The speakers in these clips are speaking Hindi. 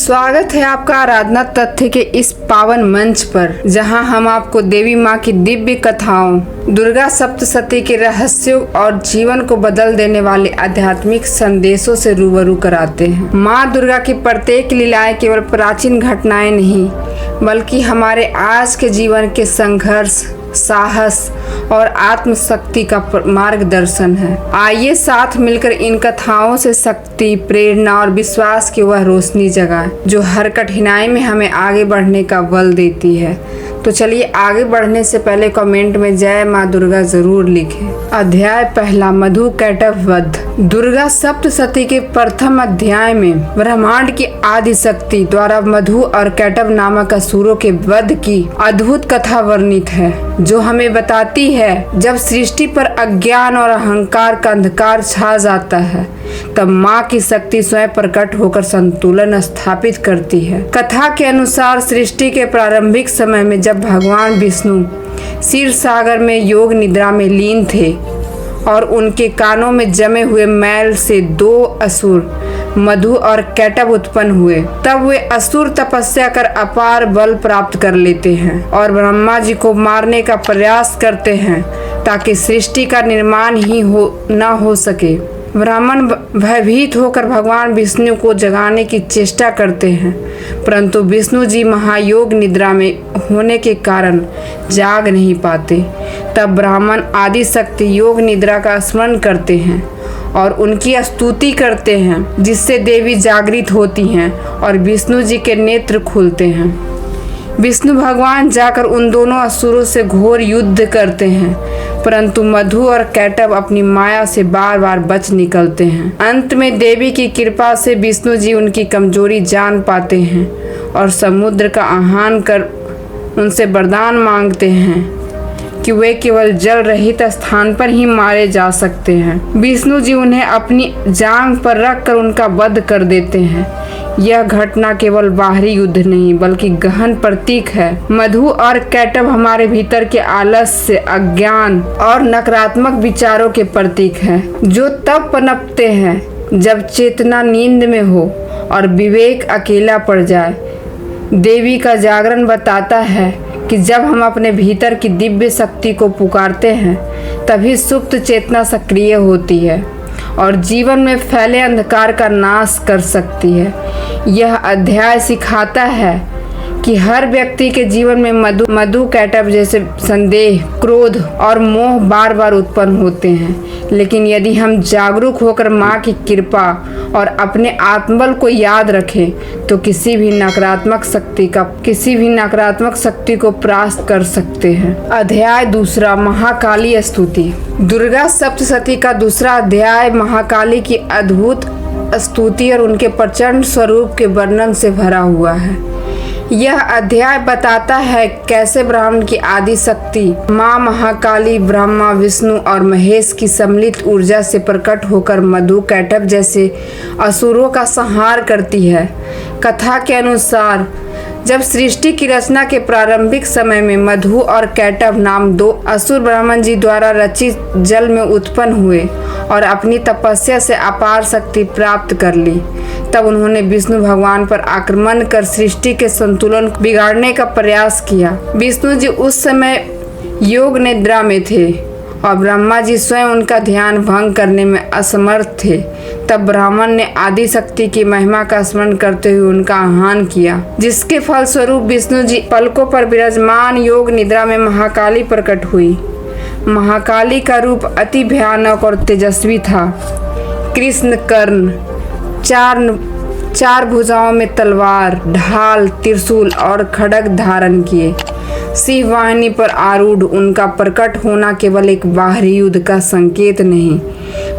स्वागत है आपका आराधना तथ्य के इस पावन मंच पर, जहां हम आपको देवी माँ की दिव्य कथाओं, दुर्गा सप्तशती के रहस्यों और जीवन को बदल देने वाले आध्यात्मिक संदेशों से रूबरू कराते हैं। माँ दुर्गा की प्रत्येक लीलाएं केवल प्राचीन घटनाएं नहीं, बल्कि हमारे आज के जीवन के संघर्ष, साहस और आत्मशक्ति का मार्गदर्शन है। आइए साथ मिलकर इन कथाओं से शक्ति, प्रेरणा और विश्वास की वह रोशनी जगाएं जो हर कठिनाई में हमें आगे बढ़ने का बल देती है। तो चलिए आगे बढ़ने से पहले कमेंट में जय माँ दुर्गा जरूर लिखें। अध्याय पहला, मधु कैटभ वध। दुर्गा सप्तशती के प्रथम अध्याय में ब्रह्मांड की आदि शक्ति द्वारा मधु और कैटभ नामक असुरों के वध की अद्भुत कथा वर्णित है, जो हमें बताती है जब सृष्टि पर अज्ञान और अहंकार का अंधकार छा जाता है, तब माँ की शक्ति स्वयं प्रकट होकर संतुलन स्थापित करती है। कथा के अनुसार सृष्टि के प्रारंभिक समय में जब भगवान विष्णु क्षीर सागर में योग निद्रा में लीन थे और उनके कानों में जमे हुए मैल से दो असुर मधु और कैटभ उत्पन्न हुए, तब वे असुर तपस्या कर अपार बल प्राप्त कर लेते हैं और ब्रह्मा जी को मारने का प्रयास करते हैं ताकि सृष्टि का निर्माण ही न हो सके। ब्राह्मण भयभीत होकर भगवान विष्णु को जगाने की चेष्टा करते हैं, परंतु विष्णु जी महायोग निद्रा में होने के कारण जाग नहीं पाते। तब ब्राह्मण आदि शक्ति योग निद्रा का स्मरण करते हैं और उनकी स्तुति करते हैं, जिससे देवी जागृत होती हैं और विष्णु जी के नेत्र खुलते हैं। विष्णु भगवान जाकर उन दोनों असुरों से घोर युद्ध करते हैं, परंतु मधु और कैटभ अपनी माया से बार बार बच निकलते हैं। अंत में देवी की कृपा से विष्णु जी उनकी कमजोरी जान पाते हैं और समुद्र का आह्वान कर उनसे वरदान मांगते हैं कि वे केवल जल रहित स्थान पर ही मारे जा सकते हैं। विष्णु जी उन्हें अपनी जांघ पर रखकर उनका वध कर देते हैं। यह घटना केवल बाहरी युद्ध नहीं, बल्कि गहन प्रतीक है। मधु और कैटभ हमारे भीतर के आलस्य, अज्ञान और नकारात्मक विचारों के प्रतीक है, जो तब पनपते हैं जब चेतना नींद में हो और विवेक अकेला पड़ जाए। देवी का जागरण बताता है कि जब हम अपने भीतर की दिव्य शक्ति को पुकारते हैं, तभी सुप्त चेतना सक्रिय होती है और जीवन में फैले अंधकार का नाश कर सकती है। यह अध्याय सिखाता है कि हर व्यक्ति के जीवन में मधु कैटभ जैसे संदेह, क्रोध और मोह बार बार उत्पन्न होते हैं, लेकिन यदि हम जागरूक होकर माँ की कृपा और अपने आत्मबल को याद रखें तो किसी भी नकारात्मक शक्ति को परास्त कर सकते हैं। अध्याय दूसरा, महाकाली स्तुति। दुर्गा सप्तशती का दूसरा अध्याय महाकाली की अद्भुत स्तुति और उनके प्रचंड स्वरूप के वर्णन से भरा हुआ है। यह अध्याय बताता है कैसे ब्रह्मांड की आदि शक्ति माँ महाकाली ब्रह्मा, विष्णु और महेश की सम्मिलित ऊर्जा से प्रकट होकर मधु कैटभ जैसे असुरों का संहार करती है। कथा के अनुसार जब सृष्टि की रचना के प्रारंभिक समय में मधु और कैटभ नाम दो असुर ब्रह्मन जी द्वारा रचित जल में उत्पन्न हुए और अपनी तपस्या से अपार शक्ति प्राप्त कर ली, तब उन्होंने विष्णु भगवान पर आक्रमण कर सृष्टि के संतुलन बिगाड़ने का प्रयास किया। विष्णु जी उस समय योग निद्रा में थे और ब्रह्मा जी स्वयं उनका ध्यान भंग करने में असमर्थ थे। तब ब्राह्मण ने आदि शक्ति की महिमा का स्मरण करते हुए उनका आह्वान किया, जिसके फलस्वरूप विष्णु जी पलकों पर विराजमान योग निद्रा में महाकाली प्रकट हुई। महाकाली का रूप अति भयानक और तेजस्वी था। कृष्ण कर्ण, चार भुजाओं में तलवार, ढाल, त्रिशूल और खड्ग धारण किए सिंह वाहिनी पर आरूढ़ उनका प्रकट होना केवल एक बाहरी युद्ध का संकेत नहीं,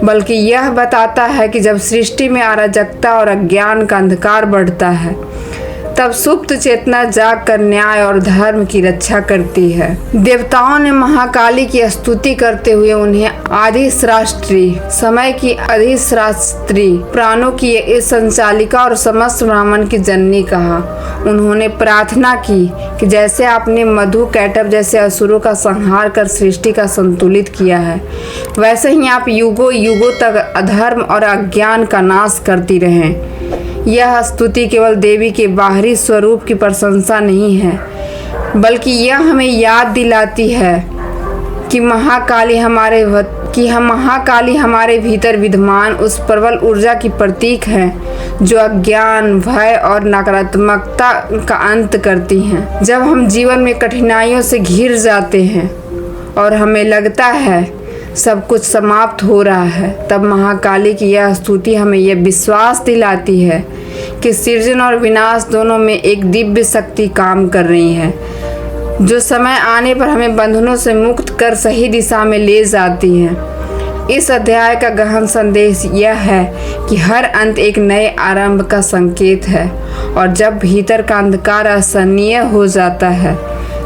बल्कि यह बताता है कि जब सृष्टि में अराजकता और अज्ञान का अंधकार बढ़ता है, तब सुप्त चेतना जाग कर न्याय और धर्म की रक्षा करती है। देवताओं ने महाकाली की स्तुति करते हुए उन्हें आदिश्रास्त्री, समय की अधिश्रास्त्री, प्राणों की संचालिका और समस्त ब्राह्मण की जननी कहा। उन्होंने प्रार्थना की कि जैसे आपने मधु कैटभ जैसे असुरों का संहार कर सृष्टि का संतुलित किया है, वैसे ही आप युगों युगों तक अधर्म और अज्ञान का नाश करती रहें। यह स्तुति केवल देवी के बाहरी स्वरूप की प्रशंसा नहीं है, बल्कि यह हमें याद दिलाती है कि महाकाली हमारे भीतर विद्यमान उस प्रबल ऊर्जा की प्रतीक है जो अज्ञान, भय और नकारात्मकता का अंत करती हैं। जब हम जीवन में कठिनाइयों से घिर जाते हैं और हमें लगता है सब कुछ समाप्त हो रहा है, तब महाकाली की यह स्तुति हमें यह विश्वास दिलाती है कि सृजन और विनाश दोनों में एक दिव्य शक्ति काम कर रही है, जो समय आने पर हमें बंधनों से मुक्त कर सही दिशा में ले जाती है। इस अध्याय का गहन संदेश यह है कि हर अंत एक नए आरंभ का संकेत है, और जब भीतर का अंधकार असहनीय हो जाता है,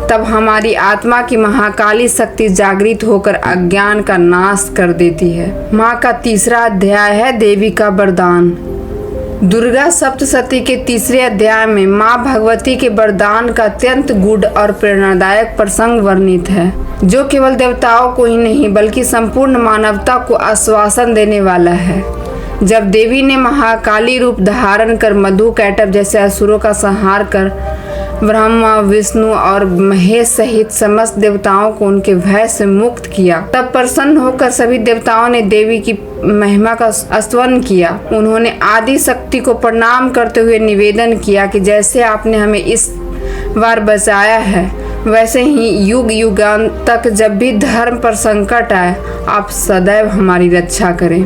तब हमारी आत्मा की महाकाली शक्ति जागृत होकर अज्ञान का नाश कर देती है। माँ का तीसरा अध्याय है देवी का वरदान। दुर्गा सप्तशती के तीसरे अध्याय में माँ भगवती के वरदान का अत्यंत गूढ़ और प्रेरणादायक प्रसंग वर्णित है, जो केवल देवताओं को ही नहीं बल्कि संपूर्ण मानवता को आश्वासन देने वाला है। जब देवी ने महाकाली रूप धारण कर मधु, कैटभ जैसे असुरों का संहार कर ब्रह्मा, विष्णु और महेश सहित समस्त देवताओं को उनके भय से मुक्त किया, तब प्रसन्न होकर सभी देवताओं ने देवी की महिमा का स्तवन किया। उन्होंने आदि शक्ति को प्रणाम करते हुए निवेदन किया कि जैसे आपने हमें इस बार बचाया है, वैसे ही युग युगांत तक जब भी धर्म पर संकट आए, आप सदैव हमारी रक्षा करें।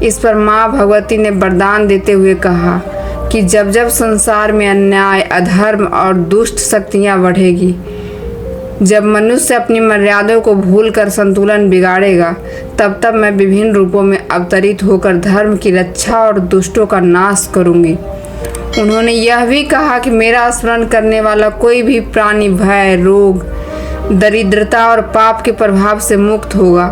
इस पर माँ भगवती ने वरदान देते हुए कहा कि जब जब संसार में अन्याय, अधर्म और दुष्ट शक्तियाँ बढ़ेगी, जब मनुष्य अपनी मर्यादाओं को भूलकर संतुलन बिगाड़ेगा, तब तब मैं विभिन्न रूपों में अवतरित होकर धर्म की रक्षा और दुष्टों का नाश करूंगी। उन्होंने यह भी कहा कि मेरा स्मरण करने वाला कोई भी प्राणी भय, रोग, दरिद्रता और पाप के प्रभाव से मुक्त होगा,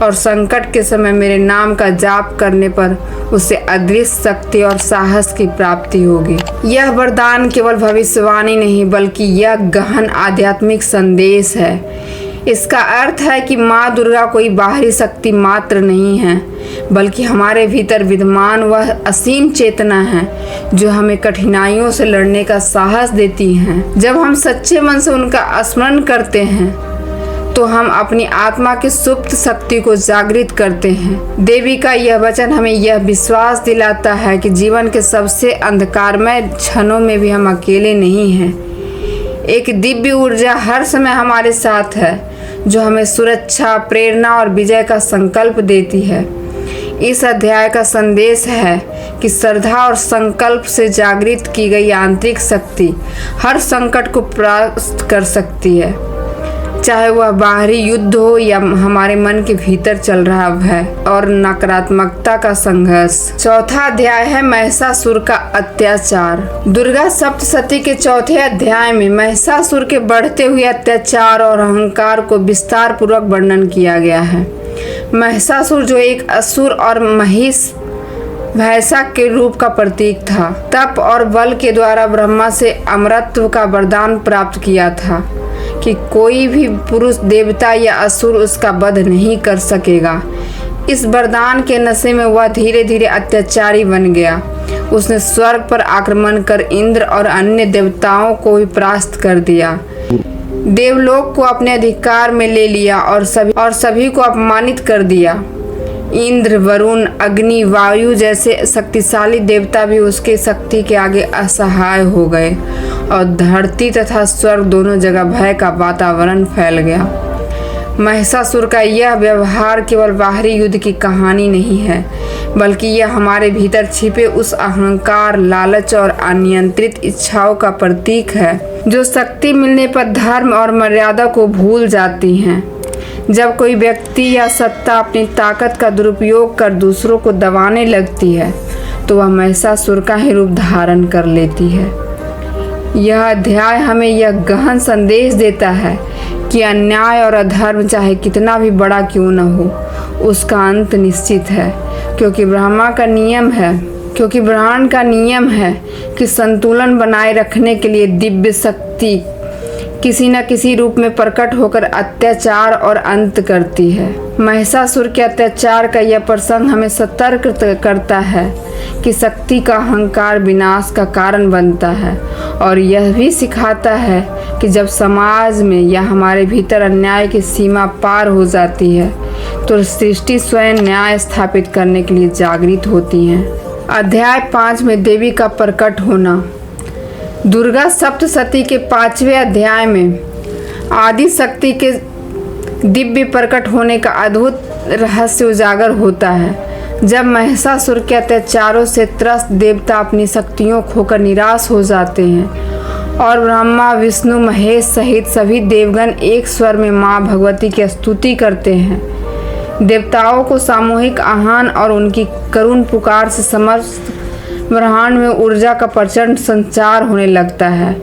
और संकट के समय मेरे नाम का जाप करने पर उसे अदृश्य शक्ति और साहस की प्राप्ति होगी। यह वरदान केवल भविष्यवाणी नहीं बल्कि यह गहन आध्यात्मिक संदेश है। इसका अर्थ है कि माँ दुर्गा कोई बाहरी शक्ति मात्र नहीं है, बल्कि हमारे भीतर विद्यमान वह असीम चेतना है जो हमें कठिनाइयों से लड़ने का साहस देती है। जब हम सच्चे मन से उनका स्मरण करते हैं, तो हम अपनी आत्मा की सुप्त शक्ति को जागृत करते हैं। देवी का यह वचन हमें यह विश्वास दिलाता है कि जीवन के सबसे अंधकारमय क्षणों में भी हम अकेले नहीं हैं। एक दिव्य ऊर्जा हर समय हमारे साथ है, जो हमें सुरक्षा, प्रेरणा और विजय का संकल्प देती है। इस अध्याय का संदेश है कि श्रद्धा और संकल्प से जागृत की गई आंतरिक शक्ति हर संकट को परास्त कर सकती है, चाहे वह बाहरी युद्ध हो या हमारे मन के भीतर चल रहा भय और नकारात्मकता का संघर्ष। चौथा अध्याय है महिषासुर का अत्याचार। दुर्गा सप्तशती के चौथे अध्याय में महिषासुर के बढ़ते हुए अत्याचार और अहंकार को विस्तार पूर्वक वर्णन किया गया है। महिषासुर, जो एक असुर और महिष भैंसा के रूप का प्रतीक था, तप और बल के द्वारा ब्रह्मा से अमरत्व का वरदान प्राप्त किया था कि कोई भी पुरुष, देवता या असुर उसका वध नहीं कर सकेगा। इस वरदान के नशे में वह धीरे धीरे अत्याचारी बन गया। उसने स्वर्ग पर आक्रमण कर इंद्र और अन्य देवताओं को भी परास्त कर दिया, देवलोक को अपने अधिकार में ले लिया और सभी को अपमानित कर दिया। इंद्र, वरुण, अग्नि, वायु जैसे शक्तिशाली देवता भी उसके शक्ति के आगे असहाय हो गए और धरती तथा स्वर्ग दोनों जगह भय का वातावरण फैल गया। महिषासुर का यह व्यवहार केवल बाहरी युद्ध की कहानी नहीं है, बल्कि यह हमारे भीतर छिपे उस अहंकार, लालच और अनियंत्रित इच्छाओं का प्रतीक है, जो शक्ति मिलने पर धर्म और मर्यादा को भूल जाती हैं। जब कोई व्यक्ति या सत्ता अपनी ताकत का दुरुपयोग कर दूसरों को दबाने लगती है, तो वह महिषासुर का ही रूप धारण कर लेती है। यह अध्याय हमें यह गहन संदेश देता है कि अन्याय और अधर्म चाहे कितना भी बड़ा क्यों न हो, उसका अंत निश्चित है, क्योंकि ब्रह्मांड का नियम है कि संतुलन बनाए रखने के लिए दिव्य शक्ति किसी न किसी रूप में प्रकट होकर अत्याचार और अंत करती है। महिषासुर के अत्याचार का यह प्रसंग हमें सतर्क करता है कि शक्ति का अहंकार विनाश का कारण बनता है, और यह भी सिखाता है कि जब समाज में या हमारे भीतर अन्याय की सीमा पार हो जाती है तो सृष्टि स्वयं न्याय स्थापित करने के लिए जागृत होती है। अध्याय 5 में देवी का प्रकट होना। दुर्गा सप्तशती के 5वें अध्याय में आदि शक्ति के दिव्य प्रकट होने का अद्भुत रहस्य उजागर होता है। जब महिषासुर के अत्याचारों से त्रस्त देवता अपनी शक्तियों खोकर निराश हो जाते हैं और ब्रह्मा विष्णु महेश सहित सभी देवगण एक स्वर में माँ भगवती की स्तुति करते हैं, देवताओं को सामूहिक आह्वान और उनकी करुण पुकार से समस्त ब्रह्मांड में ऊर्जा का प्रचंड संचार होने लगता है।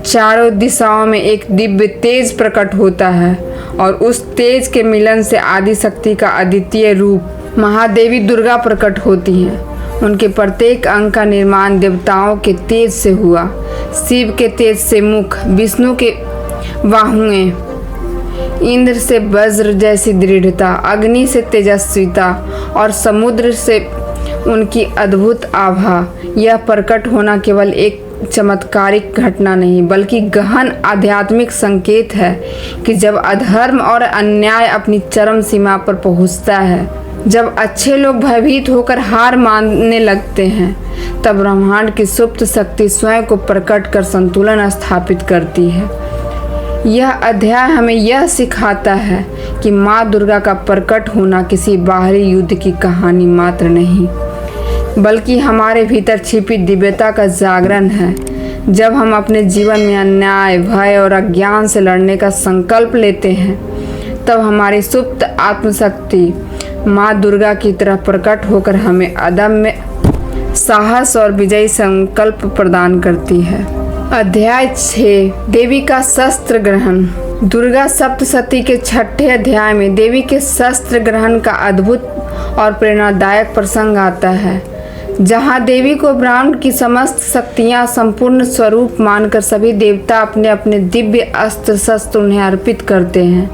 चारों दिशाओं में एक दिव्य तेज प्रकट होता है और उस तेज के मिलन से आदि शक्ति का अद्वितीय रूप महादेवी दुर्गा प्रकट होती हैं। उनके प्रत्येक अंग का निर्माण देवताओं के तेज से हुआ। शिव के तेज से मुख, विष्णु के बाहुएं, इंद्र से वज्र जैसी दृढ़ता, अग्नि से तेजस्विता और समुद्र से उनकी अद्भुत आभा। यह प्रकट होना केवल एक चमत्कारिक घटना नहीं बल्कि गहन आध्यात्मिक संकेत है कि जब अधर्म और अन्याय अपनी चरम सीमा पर पहुंचता है, जब अच्छे लोग भयभीत होकर हार मानने लगते हैं, तब ब्रह्मांड की सुप्त शक्ति स्वयं को प्रकट कर संतुलन स्थापित करती है। यह अध्याय हमें यह सिखाता है कि माँ दुर्गा का प्रकट होना किसी बाहरी युद्ध की कहानी मात्र नहीं बल्कि हमारे भीतर छिपी दिव्यता का जागरण है। जब हम अपने जीवन में अन्याय, भय और अज्ञान से लड़ने का संकल्प लेते हैं, तब हमारी सुप्त आत्मशक्ति माँ दुर्गा की तरह प्रकट होकर हमें अदम्य साहस और विजयी संकल्प प्रदान करती है। अध्याय 6 देवी का शस्त्र ग्रहण। दुर्गा सप्तशती के 6ठे अध्याय में देवी के शस्त्र ग्रहण का अद्भुत और प्रेरणादायक प्रसंग आता है, जहां देवी को ब्रह्मांड की समस्त शक्तियां संपूर्ण स्वरूप मानकर सभी देवता अपने अपने दिव्य अस्त्र शस्त्र उन्हें अर्पित करते हैं।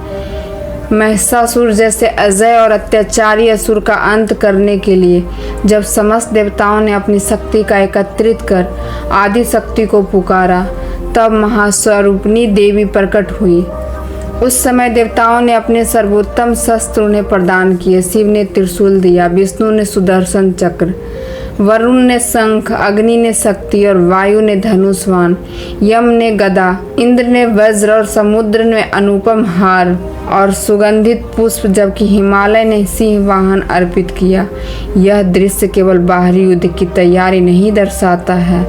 महिषासुर जैसे अजय और अत्याचारी असुर का अंत करने के लिए जब समस्त देवताओं ने अपनी शक्ति का एकत्रित कर आदि शक्ति को पुकारा, तब महास्वरूपिणी देवी प्रकट हुई। उस समय देवताओं ने अपने सर्वोत्तम शस्त्र उन्हें प्रदान किए। शिव ने त्रिशूल दिया, विष्णु ने सुदर्शन चक्र, वरुण ने शंख, अग्नि ने शक्ति और वायु ने धनुष्वान, यम ने गदा, इंद्र ने वज्र और समुद्र ने अनुपम हार और सुगंधित पुष्प, जबकि हिमालय ने सिंह वाहन अर्पित किया। यह दृश्य केवल बाहरी युद्ध की तैयारी नहीं दर्शाता है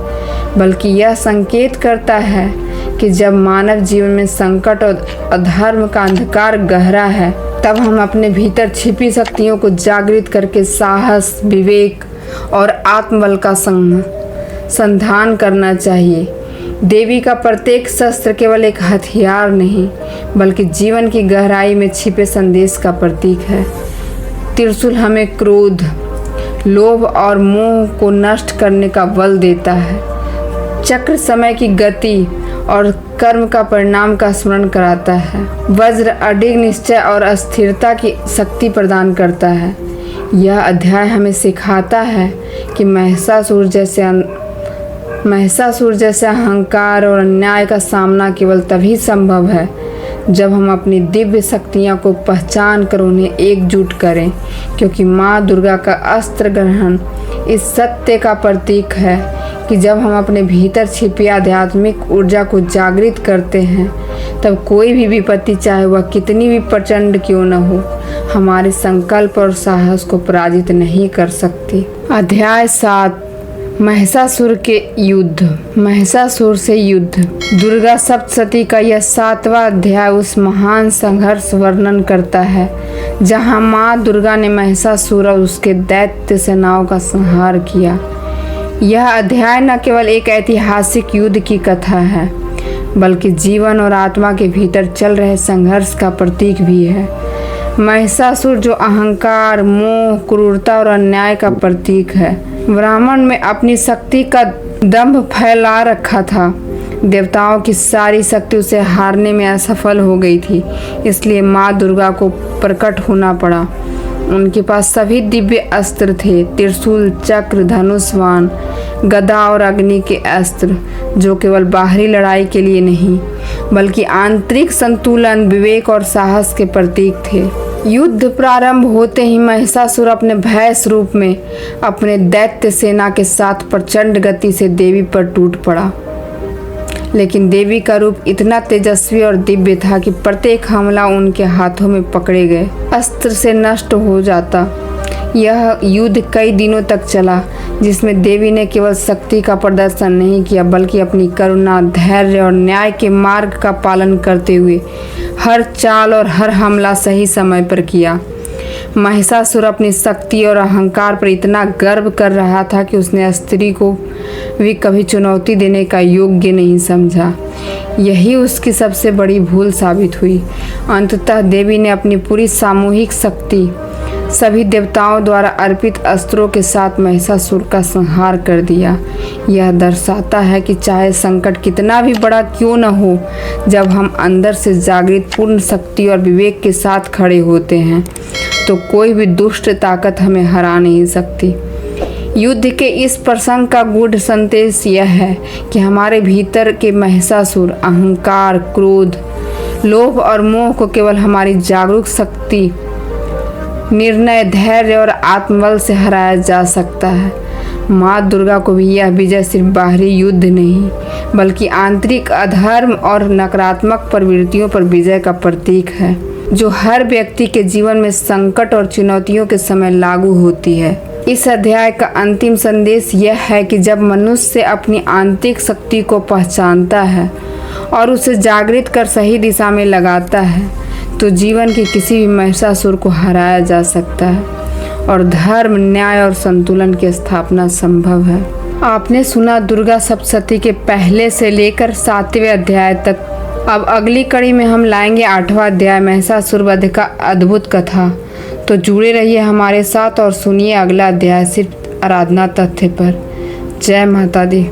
बल्कि यह संकेत करता है कि जब मानव जीवन में संकट और अधर्म का अंधकार गहरा है, तब हम अपने भीतर छिपी शक्तियों को जागृत करके साहस, विवेक और आत्मबल का संधान करना चाहिए। देवी का प्रत्येक शस्त्र केवल एक हथियार नहीं बल्कि जीवन की गहराई में छिपे संदेश का प्रतीक है। त्रिशूल हमें क्रोध, लोभ और मोह को नष्ट करने का बल देता है। चक्र समय की गति और कर्म का परिणाम का स्मरण कराता है। वज्र अडिग निश्चय और अस्थिरता की शक्ति प्रदान करता है। यह अध्याय हमें सिखाता है कि महिषासुर जैसे अहंकार और अन्याय का सामना केवल तभी संभव है जब हम अपनी दिव्य शक्तियों को पहचान कर उन्हें एकजुट करें, क्योंकि माँ दुर्गा का अस्त्र ग्रहण इस सत्य का प्रतीक है कि जब हम अपने भीतर छिपी आध्यात्मिक ऊर्जा को जागृत करते हैं, तब कोई भी विपत्ति, चाहे वह कितनी भी प्रचंड क्यों न हो, हमारे संकल्प और साहस को पराजित नहीं कर सकती। अध्याय 7 महिषासुर के युद्ध। महिषासुर से युद्ध। दुर्गा सप्तशती का यह 7वां अध्याय उस महान संघर्ष वर्णन करता है जहां माँ दुर्गा ने महिषासुर और उसके दैत्य सेनाओं का संहार किया। यह अध्याय न केवल एक ऐतिहासिक युद्ध की कथा है बल्कि जीवन और आत्मा के भीतर चल रहे संघर्ष का प्रतीक भी है। महिषासुर जो अहंकार, मोह, क्रूरता और अन्याय का प्रतीक है, ब्राह्मण में अपनी शक्ति का दंभ फैला रखा था। देवताओं की सारी शक्ति उसे हारने में असफल हो गई थी, इसलिए माँ दुर्गा को प्रकट होना पड़ा। उनके पास सभी दिव्य अस्त्र थे, त्रिशूल, चक्र, धनुष, बाण, गदा और अग्नि के अस्त्र, जो केवल बाहरी लड़ाई के लिए नहीं बल्कि आंतरिक संतुलन, विवेक और साहस के प्रतीक थे। युद्ध प्रारंभ होते ही महिषासुर अपने भय स्वरूप में अपने दैत्य सेना के साथ प्रचंड गति से देवी पर टूट पड़ा। लेकिन देवी का रूप इतना तेजस्वी और दिव्य था कि प्रत्येक हमला उनके हाथों में पकड़े गए अस्त्र से नष्ट हो जाता। यह युद्ध कई दिनों तक चला, जिसमें देवी ने केवल शक्ति का प्रदर्शन नहीं किया बल्कि अपनी करुणा, धैर्य और न्याय के मार्ग का पालन करते हुए हर चाल और हर हमला सही समय पर किया। महिषासुर अपनी शक्ति और अहंकार पर इतना गर्व कर रहा था कि उसने स्त्री को भी कभी चुनौती देने का योग्य नहीं समझा। यही उसकी सबसे बड़ी भूल साबित हुई। अंततः देवी ने अपनी पूरी सामूहिक शक्ति सभी देवताओं द्वारा अर्पित अस्त्रों के साथ महिषासुर का संहार कर दिया। यह दर्शाता है कि चाहे संकट कितना भी बड़ा क्यों न हो, जब हम अंदर से जागृत, पूर्ण शक्ति और विवेक के साथ खड़े होते हैं तो कोई भी दुष्ट ताकत हमें हरा नहीं सकती। युद्ध के इस प्रसंग का गूढ़ संदेश यह है कि हमारे भीतर के महिषासुर अहंकार, क्रोध, लोभ और मोह को केवल हमारी जागरूक शक्ति, निर्णय, धैर्य और आत्मबल से हराया जा सकता है। माँ दुर्गा को भी यह विजय सिर्फ बाहरी युद्ध नहीं बल्कि आंतरिक अधर्म और नकारात्मक प्रवृत्तियों पर विजय का प्रतीक है, जो हर व्यक्ति के जीवन में संकट और चुनौतियों के समय लागू होती है। इस अध्याय का अंतिम संदेश यह है कि जब मनुष्य अपनी आंतरिक शक्ति को पहचानता है और उसे जागृत कर सही दिशा में लगाता है तो जीवन के किसी भी महिषासुर को हराया जा सकता है और धर्म, न्याय और संतुलन की स्थापना संभव है। आपने सुना दुर्गा सप्तशती के पहले से लेकर 7वें अध्याय तक। अब अगली कड़ी में हम लाएंगे 8वां अध्याय, महिषासुर वध का अद्भुत कथा। तो जुड़े रहिए हमारे साथ और सुनिए अगला अध्याय सिर्फ आराधना तथ्य पर। जय माता दी।